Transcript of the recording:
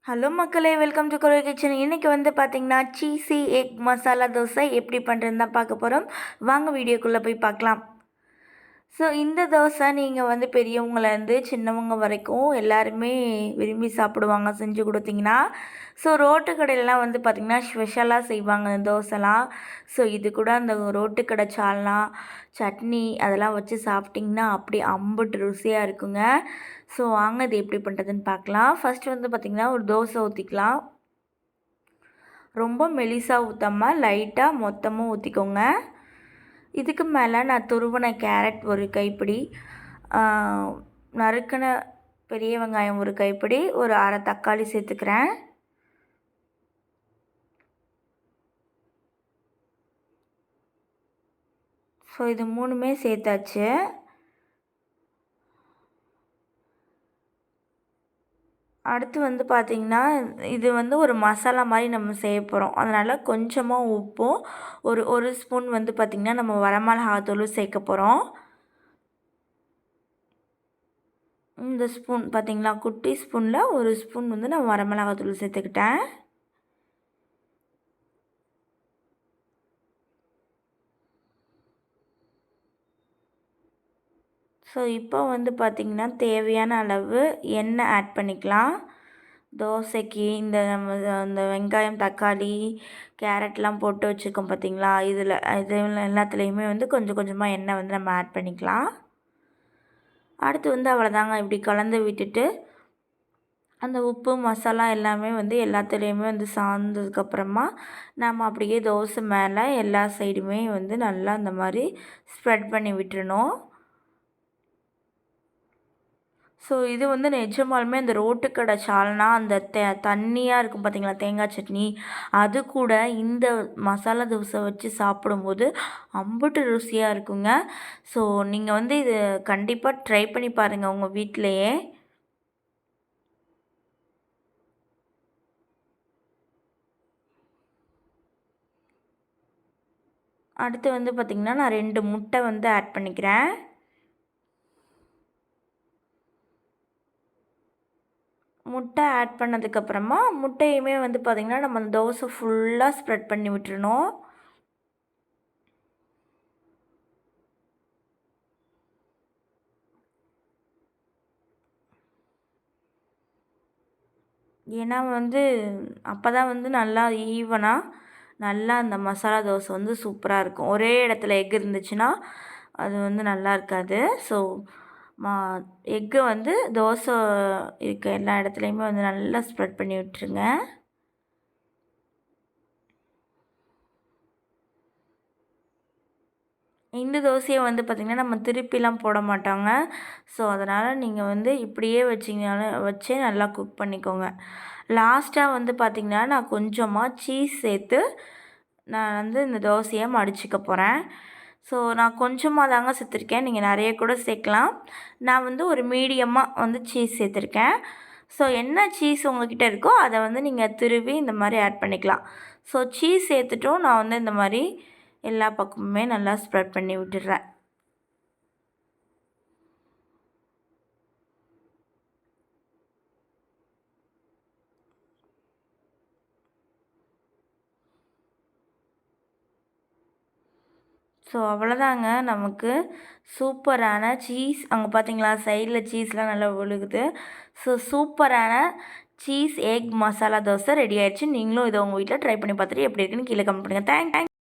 Hello மக்களே, welcome to courier kitchen. இன்றைக்கி வந்து பார்த்திங்கன்னா சீஸி எக் மசாலா தோசை எப்படி பண்ணுறதுன்னு தான் பார்க்க போகிறோம். வாங்க வீடியோக்குள்ளே போய் பார்க்கலாம். ஸோ இந்த தோசை நீங்கள் வந்து பெரியவங்கலேருந்து சின்னவங்க வரைக்கும் எல்லாருமே விரும்பி சாப்பிடுவாங்க செஞ்சு கொடுத்தீங்கன்னா. ஸோ ரோட்டு கடையிலலாம் வந்து பார்த்திங்கன்னா ஸ்பெஷலாக செய்வாங்க இந்த தோசைலாம். ஸோ இது கூட அந்த ரோட்டு கடை சால்னா சட்னி அதெல்லாம் வச்சு சாப்பிட்டிங்கன்னா அப்படி அம்புட்டு ருசியாக இருக்குங்க. ஸோ வாங்க இது எப்படி பண்ணுறதுன்னு பார்க்கலாம். ஃபஸ்ட்டு வந்து பார்த்திங்கன்னா ஒரு தோசை ஊற்றிக்கலாம். ரொம்ப மெலிசாக ஊற்றாமல் லைட்டாக மொத்தமாக ஊற்றிக்கோங்க. இதுக்கு மேலே நான் துருவின கேரட் ஒரு கைப்பிடி, நறுக்கின பெரிய வெங்காயம் ஒரு கைப்பிடி, ஒரு அரை தக்காளி சேர்த்துக்கிறேன். ஸோ இது மூணுமே சேர்த்தாச்சு. அடுத்து வந்து பார்த்திங்கன்னா இது வந்து ஒரு மசாலா மாதிரி நம்ம செய்ய போகிறோம். அதனால் கொஞ்சமாக உப்பும் ஒரு ஸ்பூன் வந்து பார்த்திங்கன்னா நம்ம வரமிளகாத்தூளும் சேர்க்க போகிறோம். இந்த ஸ்பூன் பார்த்திங்களா, குட்டி ஸ்பூனில் ஒரு ஸ்பூன் வந்து நான் வரமிளகாத்தூள் சேர்த்துக்கிட்டேன். ஸோ இப்போ வந்து பார்த்திங்கன்னா தேவையான அளவு எண்ணெய் ஆட் பண்ணிக்கலாம். தோசைக்கு இந்த வெங்காயம் தக்காளி கேரட்லாம் போட்டு வச்சுருக்கோம் பார்த்திங்களா, இது எல்லாத்துலேயுமே வந்து கொஞ்சம் கொஞ்சமாக எண்ணெய் வந்து நம்ம ஆட் பண்ணிக்கலாம். அடுத்து வந்து அவ்வளோதாங்க, இப்படி கலந்து விட்டுட்டு அந்த உப்பு மசாலா எல்லாமே வந்து எல்லாத்துலேயுமே வந்து சார்ந்ததுக்கப்புறமா நம்ம அப்படியே தோசை மேலே எல்லா சைடுமே வந்து நல்லா இந்த மாதிரி ஸ்ப்ரெட் பண்ணி விட்டுறணும். ஸோ இது வந்து நிஜமாலுமே அந்த ரோட்டுக்கடை சால்னா அந்த தண்ணியாக இருக்கும் பார்த்திங்களா, தேங்காய் சட்னி, அது கூட இந்த மசாலா தோசை வச்சு சாப்பிடும்போது அம்புட்டு ருசியாக இருக்குங்க. ஸோ நீங்கள் வந்து இது கண்டிப்பாக ட்ரை பண்ணி பாருங்கள் உங்கள் வீட்டிலையே. அடுத்து வந்து பார்த்திங்கன்னா நான் 2 முட்டை வந்து ஆட் பண்ணிக்கிறேன். முட்டை ஆட் பண்ணதுக்கப்புறமா முட்டையுமே வந்து பார்த்திங்கன்னா நம்ம அந்த தோசை ஃபுல்லாக ஸ்ப்ரெட் பண்ணி விட்டுறணும். ஏன்னா வந்து அப்போ தான் வந்து நல்லா ஈவனாக நல்லா அந்த மசாலா தோசை வந்து சூப்பராக இருக்கும். ஒரே இடத்துல எக் இருந்துச்சுன்னா அது வந்து நல்லா இருக்காது. ஸோ மா எக்கு வந்து தோசை இருக்க எல்லா இடத்துலையுமே வந்து நல்லா ஸ்ப்ரெட் பண்ணி விட்டுருங்க. இந்த தோசையை வந்து பார்த்திங்கன்னா நம்ம திருப்பிலாம் போட மாட்டாங்க. ஸோ அதனால் நீங்கள் வந்து இப்படியே வச்சே நல்லா குக் பண்ணிக்கோங்க. லாஸ்ட்டாக வந்து பார்த்திங்கன்னா நான் கொஞ்சமாக சீஸ் சேர்த்து நான் வந்து இந்த தோசையை மடிச்சுக்க போகிறேன். ஸோ நான் கொஞ்சமாக தாங்க சேர்த்துருக்கேன், நீங்கள் நிறைய கூட சேர்க்கலாம். நான் வந்து ஒரு மீடியமாக வந்து சீஸ் சேர்த்துருக்கேன். ஸோ என்ன சீஸ் உங்கள்கிட்ட இருக்கோ அதை வந்து நீங்கள் திருவி இந்த மாதிரி ஆட் பண்ணிக்கலாம். ஸோ சீஸ் சேர்த்துட்டும் நான் வந்து இந்த மாதிரி எல்லா பக்கமுமே நல்லா ஸ்ப்ரெட் பண்ணி விட்டுடுறேன். ஸோ அவ்வளோதாங்க, நமக்கு சூப்பரான சீஸ் அங்கே பார்த்தீங்களா சைடில் சீஸ்லாம் நல்லா விழுகுது. ஸோ சூப்பரான cheese egg masala dosa ready ஆயிடுச்சு. நீங்களும் இதை உங்கள் வீட்டில் ட்ரை பண்ணி பார்த்துட்டு எப்படி இருக்குன்னு கீழே கமெண்ட் பண்ணுங்கள். தேங்க்ஸ்.